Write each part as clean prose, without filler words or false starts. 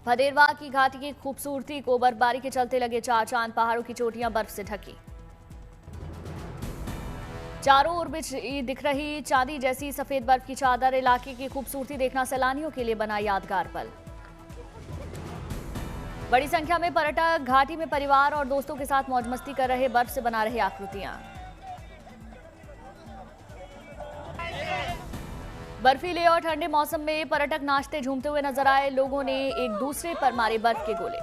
भदेरवा की घाटी की खूबसूरती को बर्फबारी के चलते लगे चार चांद, पहाड़ों की चोटियां बर्फ से ढकी। चारों ओर दिख रही चांदी जैसी सफेद बर्फ की चादर, इलाके की खूबसूरती देखना सैलानियों के लिए बना यादगार पल। बड़ी संख्या में पर्यटक घाटी में परिवार और दोस्तों के साथ मौज मस्ती कर रहे, बर्फ से बना रहे आकृतियां। बर्फीले और ठंडे मौसम में पर्यटक नाचते झूमते हुए नजर आए, लोगों ने एक दूसरे पर मारे बर्फ के गोले।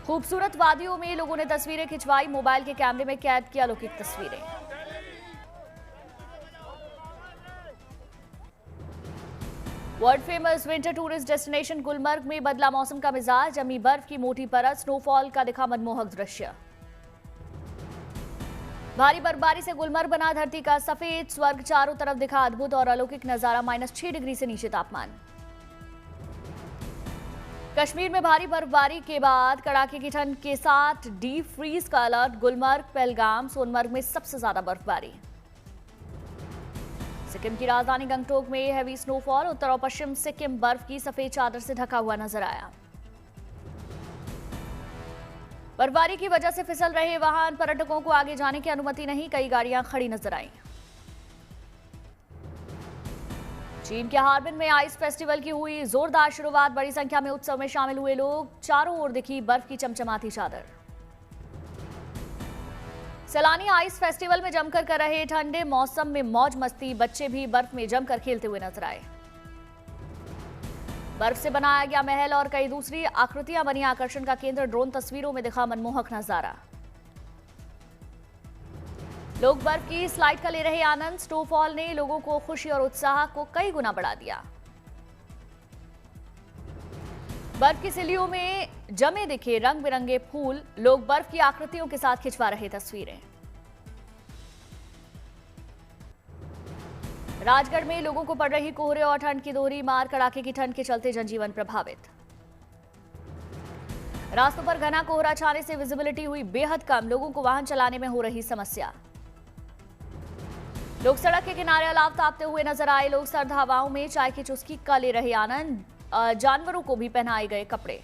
खूबसूरत वादियों में लोगों ने तस्वीरें खिंचवाई, मोबाइल के कैमरे में कैद की अलौकिक तस्वीरें। World famous winter tourist destination Gulmarg में बदला मौसम का मिजाज, जमी बर्फ की मोटी परत, स्नोफॉल का दिखा मनमोहक दृश्य। भारी बर्फबारी से गुलमर्ग बना धरती का सफेद स्वर्ग, चारों तरफ दिखा अद्भुत और अलौकिक नजारा, -6 डिग्री से नीचे तापमान। कश्मीर में भारी बर्फबारी के बाद कड़ाके की ठंड के साथ डीप फ्रीज का अलर्ट, गुलमर्ग, पहलगाम, सोनमर्ग में सबसे ज्यादा बर्फबारी। सिक्किम की राजधानी गंगटोक में हैवी स्नोफॉल, उत्तर और पश्चिम सिक्किम बर्फ की सफेद चादर से ढका हुआ नजर आया। बर्फबारी की वजह से फिसल रहे वाहन, पर्यटकों को आगे जाने की अनुमति नहीं, कई गाड़ियां खड़ी नजर आईं। चीन के हार्बिन में आइस फेस्टिवल की हुई जोरदार शुरुआत, बड़ी संख्या में उत्सव में शामिल हुए लोग, चारों ओर दिखी बर्फ की चमचमाती चादर। सैलानी आइस फेस्टिवल में जमकर कर रहे ठंडे मौसम में मौज मस्ती, बच्चे भी बर्फ में जमकर खेलते हुए नजर आए। बर्फ से बनाया गया महल और कई दूसरी आकृतियां बनी आकर्षण का केंद्र, ड्रोन तस्वीरों में दिखा मनमोहक नजारा। लोग बर्फ की स्लाइड का ले रहे आनंद, स्नोफॉल ने लोगों को खुशी और उत्साह को कई गुना बढ़ा दिया। बर्फ की सिलियों में जमे दिखे रंग बिरंगे फूल, लोग बर्फ की आकृतियों के साथ खिंचवा रहे तस्वीरें। राजगढ़ में लोगों को पड़ रही कोहरे और ठंड की दोहरी मार, कड़ाके की ठंड के चलते जनजीवन प्रभावित। रास्तों पर घना कोहरा छाने से विजिबिलिटी हुई बेहद कम, लोगों को वाहन चलाने में हो रही समस्या। लोग सड़क के किनारे अलाव तापते हुए नजर आए, लोग सर्द हवाओं में चाय की चुस्की का ले रहे आनंद, जानवरों को भी पहनाए गए कपड़े।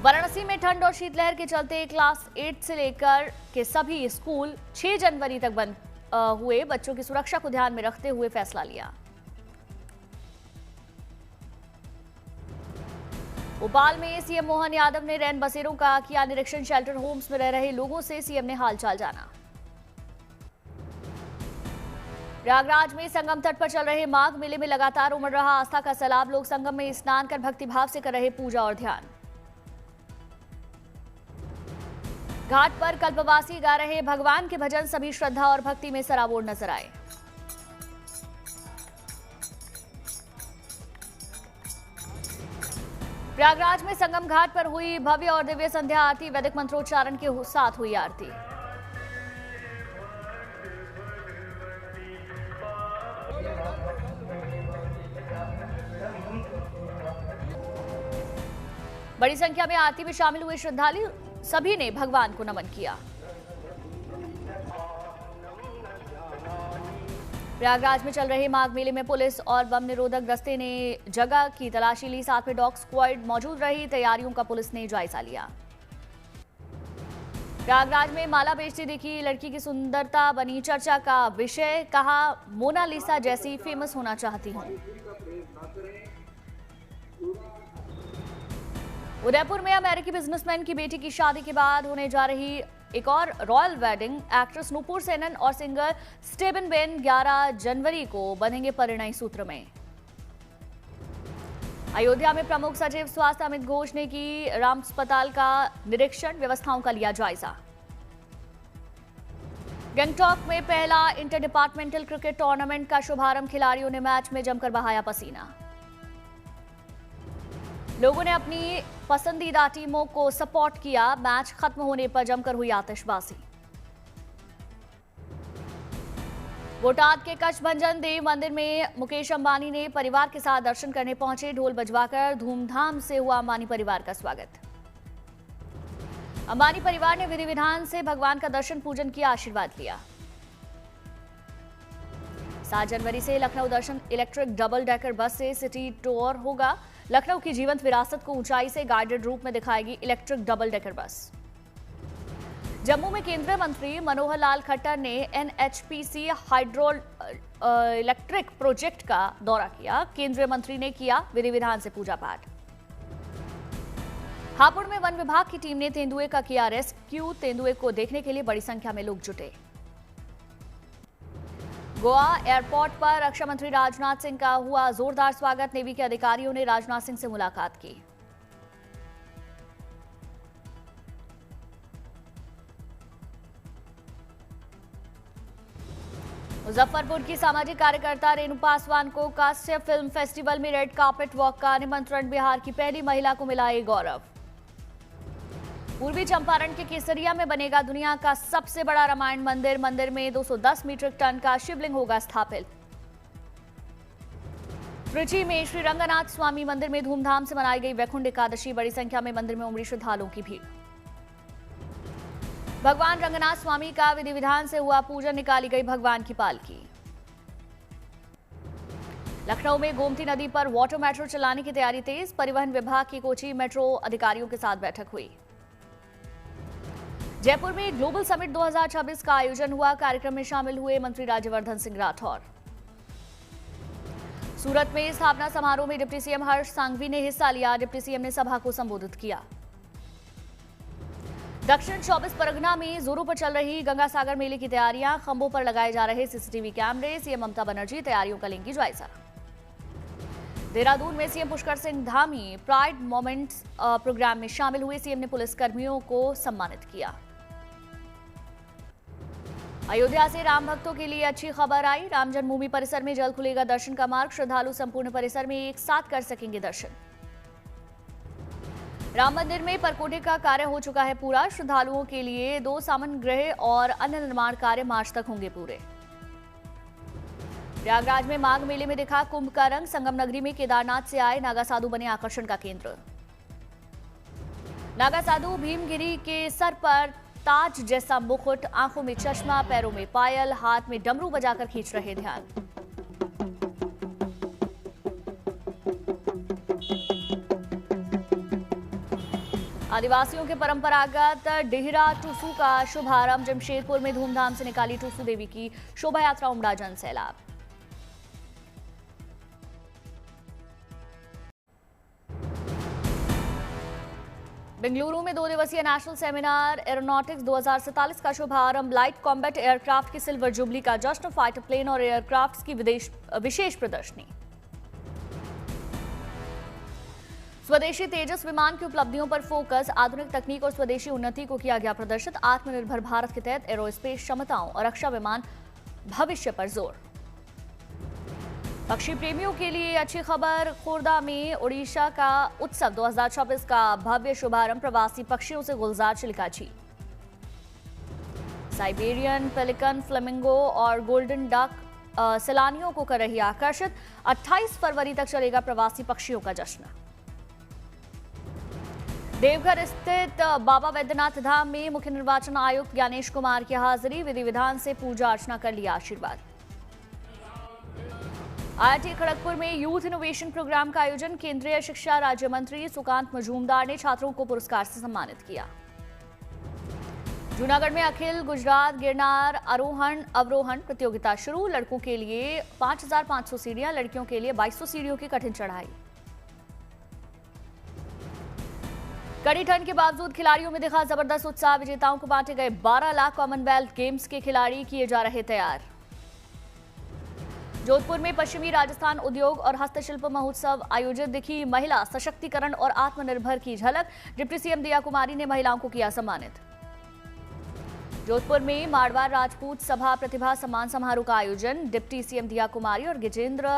वाराणसी में ठंड और शीतलहर के चलते क्लास 8 से लेकर के सभी स्कूल 6 जनवरी तक बंद हुए, बच्चों की सुरक्षा को ध्यान में रखते हुए फैसला लिया। भोपाल में सीएम मोहन यादव ने रैन बसेरों का किया निरीक्षण, शेल्टर होम्स में रह रहे लोगों से सीएम ने हालचाल जाना। प्रयागराज में संगम तट पर चल रहे माघ मेले में लगातार उमड़ रहा आस्था का सैलाब, लोग संगम में स्नान कर भक्तिभाव से कर रहे पूजा और ध्यान। घाट पर कल्पवासी गा रहे भगवान के भजन, सभी श्रद्धा और भक्ति में सराबोर नजर आए। प्रयागराज में संगम घाट पर हुई भव्य और दिव्य संध्या आरती, वैदिक मंत्रोच्चारण के साथ हुई आरती। बड़ी संख्या में आरती में शामिल हुए श्रद्धालु, सभी ने भगवान को नमन किया। प्रयागराज में चल रहे माघ मेले में पुलिस और बम निरोधक दस्ते ने जगह की तलाशी ली, साथ में डॉग स्क्वाड मौजूद रही, तैयारियों का पुलिस ने जायजा लिया। प्रयागराज में माला बेचती दिखी लड़की की सुंदरता बनी चर्चा का विषय, कहा मोनालिसा जैसी फेमस होना चाहती हूं। उदयपुर में अमेरिकी बिजनेसमैन की बेटी की शादी के बाद होने जा रही एक और royal wedding, actress Nupur Sanon और सिंगर स्टीवन बेन 11 जनवरी को बंधेंगे परिणय सूत्र में। अयोध्या में प्रमुख सचिव स्वास्थ्य अमित घोष ने की राम अस्पताल का निरीक्षण, व्यवस्थाओं का लिया जायजा। गंगटोक में पहला इंटर डिपार्टमेंटल क्रिकेट टूर्नामेंट का शुभारंभ, खिलाड़ियों ने मैच में जमकर बहाया पसीना। लोगों ने अपनी पसंदीदा टीमों को सपोर्ट किया, मैच खत्म होने पर जमकर हुई आतिशबाजी। बोटाद के कच्छ भंजन देव मंदिर में मुकेश अंबानी ने परिवार के साथ दर्शन करने पहुंचे, ढोल बजवाकर धूमधाम से हुआ अंबानी परिवार का स्वागत। अंबानी परिवार ने विधि विधान से भगवान का दर्शन पूजन किया, आशीर्वाद लिया। 7 जनवरी से लखनऊ दर्शन इलेक्ट्रिक डबल डेकर बस से सिटी टूर होगा। लखनऊ की जीवंत विरासत को ऊंचाई से गाइडेड रूप में दिखाएगी electric double decker bus. Jammu में केंद्रीय मंत्री मनोहर लाल खट्टर ने एनएचपीसी हाइड्रो इलेक्ट्रिक प्रोजेक्ट का दौरा किया। केंद्रीय मंत्री ने किया विधि विधान से पूजा पाठ। हापुड़ में वन विभाग की टीम ने तेंदुए का किया रेस्क्यू। तेंदुए को देखने के लिए बड़ी संख्या में लोग जुटे। गोवा एयरपोर्ट पर रक्षा मंत्री राजनाथ सिंह का हुआ जोरदार स्वागत। नेवी के अधिकारियों ने राजनाथ सिंह से मुलाकात की। मुजफ्फरपुर की सामाजिक कार्यकर्ता रेणु पासवान को कांस्य फिल्म फेस्टिवल में रेड कार्पेट वॉक का निमंत्रण। बिहार की पहली महिला को मिला ये गौरव। पूर्वी चंपारण के केसरिया में बनेगा दुनिया का सबसे बड़ा रामायण मंदिर। मंदिर में 210 मीट्रिक टन का शिवलिंग होगा स्थापित। त्रिची में श्री रंगनाथ स्वामी मंदिर में धूमधाम से मनाई गई वैकुंठ एकादशी। बड़ी संख्या में मंदिर में उमड़ी श्रद्धालुओं की भीड़। भगवान रंगनाथ स्वामी का विधि विधान से हुआ पूजन। निकाली गई भगवान की पालकी। लखनऊ में गोमती नदी पर वाटर मेट्रो चलाने की तैयारी तेज। परिवहन विभाग की कोची मेट्रो अधिकारियों के साथ बैठक हुई। जयपुर में ग्लोबल समिट 2026 का आयोजन हुआ। कार्यक्रम में शामिल हुए मंत्री राज्यवर्धन सिंह राठौर। सूरत में स्थापना समारोह में डिप्टी सीएम हर्ष सांघवी ने हिस्सा लिया। डिप्टी सीएम ने सभा को संबोधित किया। दक्षिण 24 परगना में जोरों पर चल रही गंगा सागर मेले की तैयारियां। खंभों पर लगाए जा रहे सीसीटीवी कैमरे। सीएम ममता बनर्जी तैयारियों का लेंगी जायजा। देहरादून में CM Pushkar Singh Dhami pride moments programme में शामिल हुए। सीएम ने पुलिस कर्मियों को सम्मानित किया। अयोध्या से राम भक्तों के लिए अच्छी खबर आई। राम जन्मभूमि परिसर में जल्द खुलेगा दर्शन का मार्ग। श्रद्धालु संपूर्ण परिसर में एक साथ कर सकेंगे दर्शन। राम मंदिर में परकोटे का कार्य हो चुका है पूरा। श्रद्धालुओं के लिए 2 सामन गृह और अन्य निर्माण कार्य मार्च तक होंगे पूरे। प्रयागराज में माघ मेले में दिखा कुंभ का रंग। संगम नगरी में केदारनाथ से आए नागा साधु बने आकर्षण का केंद्र। नागा साधु भीमगिरी के सर पर ताज जैसा मुकुट, आंखों में चश्मा, पैरों में पायल, हाथ में डमरू बजाकर खींच रहे ध्यान। आदिवासियों के परंपरागत डेहरा टूसू का शुभारंभ। जमशेदपुर में धूमधाम से निकाली टूसू देवी की शोभा यात्रा। उमड़ा जन सैलाब। बेंगलुरु में 2 दिवसीय नेशनल सेमिनार एरोनॉटिक्स 2047 का शुभारंभ। लाइट कॉम्बैट एयरक्राफ्ट की सिल्वर जुबली का जश्न। फाइटर प्लेन और एयरक्राफ्ट की विशेष प्रदर्शनी। स्वदेशी तेजस विमान की उपलब्धियों पर फोकस। आधुनिक तकनीक और स्वदेशी उन्नति को किया गया प्रदर्शित। आत्मनिर्भर भारत के तहत एरोस्पेस क्षमताओं और रक्षा विमान भविष्य पर जोर। पक्षी प्रेमियों के लिए अच्छी खबर। खोर्धा में ओडिशा का उत्सव 2026 का भव्य शुभारंभ। प्रवासी पक्षियों से गुलजार चिलिका झील। साइबेरियन पेलिकन, फ्लेमिंगो और गोल्डन डक सैलानियों को कर रही आकर्षित। 28 फरवरी तक चलेगा प्रवासी पक्षियों का जश्न। देवघर स्थित बाबा वैद्यनाथ धाम में मुख्य निर्वाचन आयुक्त ज्ञानेश कुमार की हाजिरी। विधि विधान से पूजा अर्चना कर लिया आशीर्वाद। आईआईटी खड़गपुर में यूथ इनोवेशन प्रोग्राम का आयोजन। केंद्रीय शिक्षा राज्य मंत्री सुकांत मजूमदार ने छात्रों को पुरस्कार से सम्मानित किया। जूनागढ़ में अखिल गुजरात गिरनार आरोहण अवरोहण प्रतियोगिता शुरू। लड़कों के लिए 5500 सीढ़ियां, लड़कियों के लिए 2200 सीढ़ियों की कठिन चढ़ाई। कड़ी ठंड के बावजूद खिलाड़ियों में दिखा जबरदस्त उत्साह। विजेताओं को बांटे गए 12 लाख कॉमनवेल्थ गेम्स के खिलाड़ी किए जा रहे तैयार। जोधपुर में पश्चिमी राजस्थान उद्योग और हस्तशिल्प महोत्सव आयोजित। दिखी महिला सशक्तिकरण और आत्मनिर्भर की झलक। डिप्टी सीएम दिया कुमारी ने महिलाओं को किया सम्मानित। जोधपुर में मारवाड़ राजपूत सभा प्रतिभा सम्मान समारोह का आयोजन। डिप्टी सीएम दिया कुमारी और गजेंद्र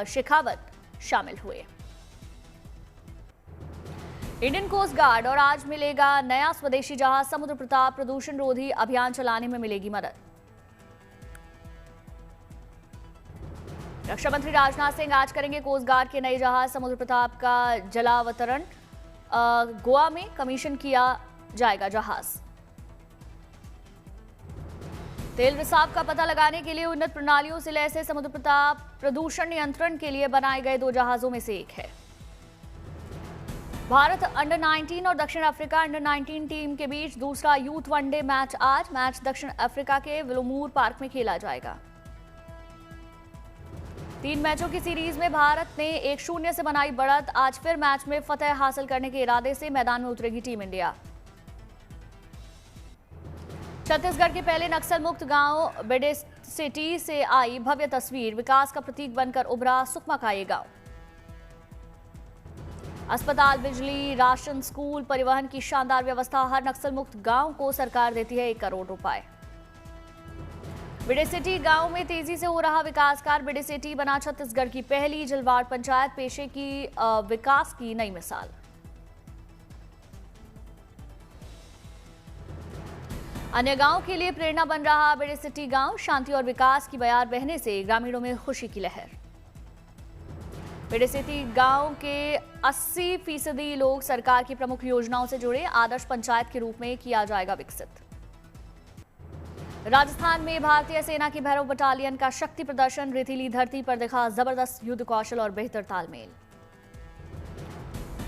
शेखावत शामिल हुए। इंडियन कोस्ट गार्ड और आज मिलेगा नया स्वदेशी जहाज। समुद्र प्रताप प्रदूषण रोधी अभियान चलाने में मिलेगी मदद। रक्षा मंत्री राजनाथ सिंह आज करेंगे कोस्ट गार्ड के नए जहाज समुद्र प्रताप का जलावतरण। गोवा में कमीशन किया जाएगा जहाज। तेल रिसाव का पता लगाने के लिए उन्नत प्रणालियों से लैस समुद्र प्रदूषण नियंत्रण के लिए बनाए गए 2 जहाजों में से एक है। भारत अंडर 19 और दक्षिण अफ्रीका अंडर 19 टीम के बीच दूसरा यूथ वनडे मैच आज। मैच दक्षिण अफ्रीका के विलोमूर पार्क में खेला जाएगा। 3 मैचों की सीरीज में भारत ने 1-0 से बनाई बढ़त। आज फिर मैच में फतेह हासिल करने के इरादे से मैदान में उतरेगी टीम इंडिया। छत्तीसगढ़ के पहले नक्सल मुक्त गांव बेडेसिटी से आई भव्य तस्वीर। विकास का प्रतीक बनकर उभरा सुकमा का ये गांव। अस्पताल, बिजली, राशन, स्कूल, परिवहन की शानदार व्यवस्था। हर नक्सल मुक्त गांव को सरकार देती है 1 करोड़ रुपए। बेडेसिटी गांव में तेजी से हो रहा विकास कार्य। बेडेसिटी बना छत्तीसगढ़ की पहली जलवाड़ पंचायत। पेशे की विकास की नई मिसाल। अन्य गांव के लिए प्रेरणा बन रहा बेडेसिटी गांव। शांति और विकास की बयार बहने से ग्रामीणों में खुशी की लहर। बेडेसिटी गांव के 80% लोग सरकार की प्रमुख योजनाओं से जुड़े। आदर्श पंचायत के रूप में किया जाएगा विकसित। राजस्थान में भारतीय सेना की भैरव बटालियन का शक्ति प्रदर्शन। रेतीली धरती पर दिखा जबरदस्त युद्ध कौशल और बेहतर तालमेल।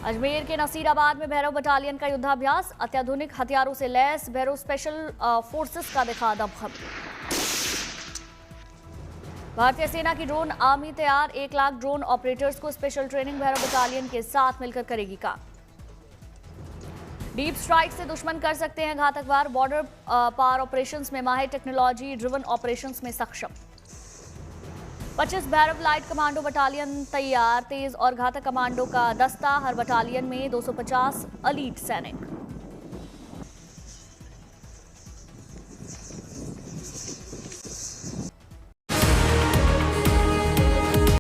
अजमेर के नसीराबाद में भैरव बटालियन का युद्धाभ्यास। अत्याधुनिक हथियारों से लैस भैरव स्पेशल फोर्सेस का दिखा दमखम। भारतीय सेना की ड्रोन आर्मी तैयार। 1 लाख ड्रोन ऑपरेटर्स को स्पेशल ट्रेनिंग भैरव बटालियन के साथ मिलकर करेगी काम। डीप स्ट्राइक से दुश्मन कर सकते हैं घातक वार। बॉर्डर पार ऑपरेशंस में माहिर, टेक्नोलॉजी ड्रिवन ऑपरेशंस में सक्षम। 25 भैरव लाइट कमांडो बटालियन तैयार। तेज और घातक कमांडो का दस्ता। हर बटालियन में 250 एलीट सैनिक।